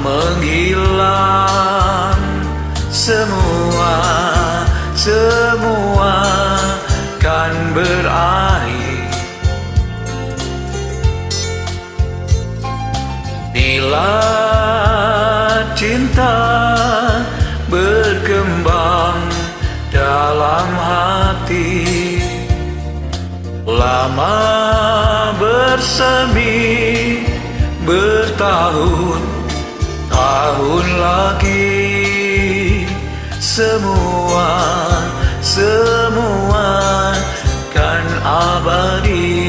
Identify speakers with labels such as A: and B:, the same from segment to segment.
A: menghilang, semua kan berakhir bila cinta berkembang dalam hati. Lama bersemi bertahun-tahun lagi, semua kan abadi.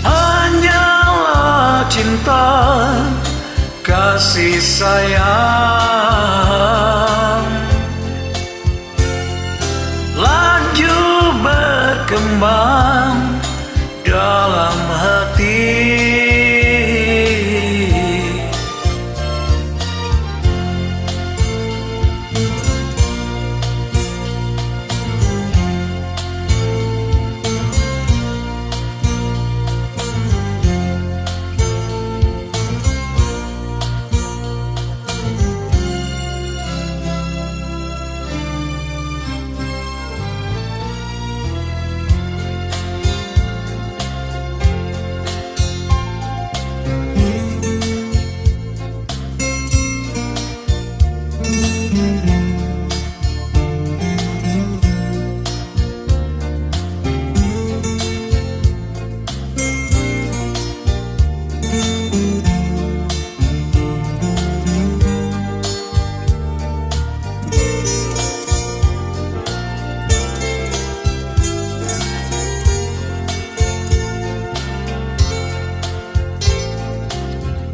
A: Hanyalah cinta, kasih sayang, lanjut berkembang dalam hati.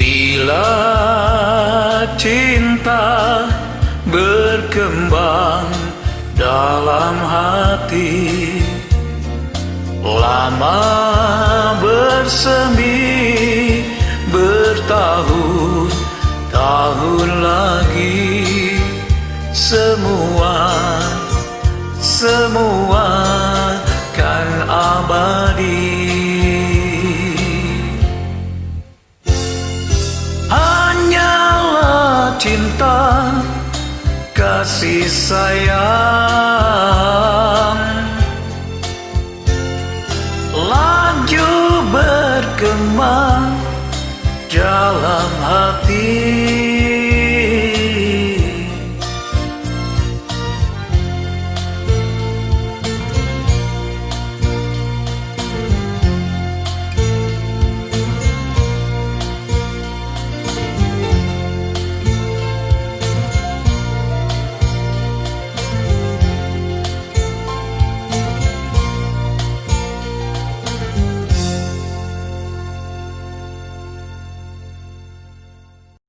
A: Bila cinta berkembang dalam hati, lama bersemi bertahun-tahun lagi, semua kan abadi. Cinta, kasih sayang, lanjut berkembang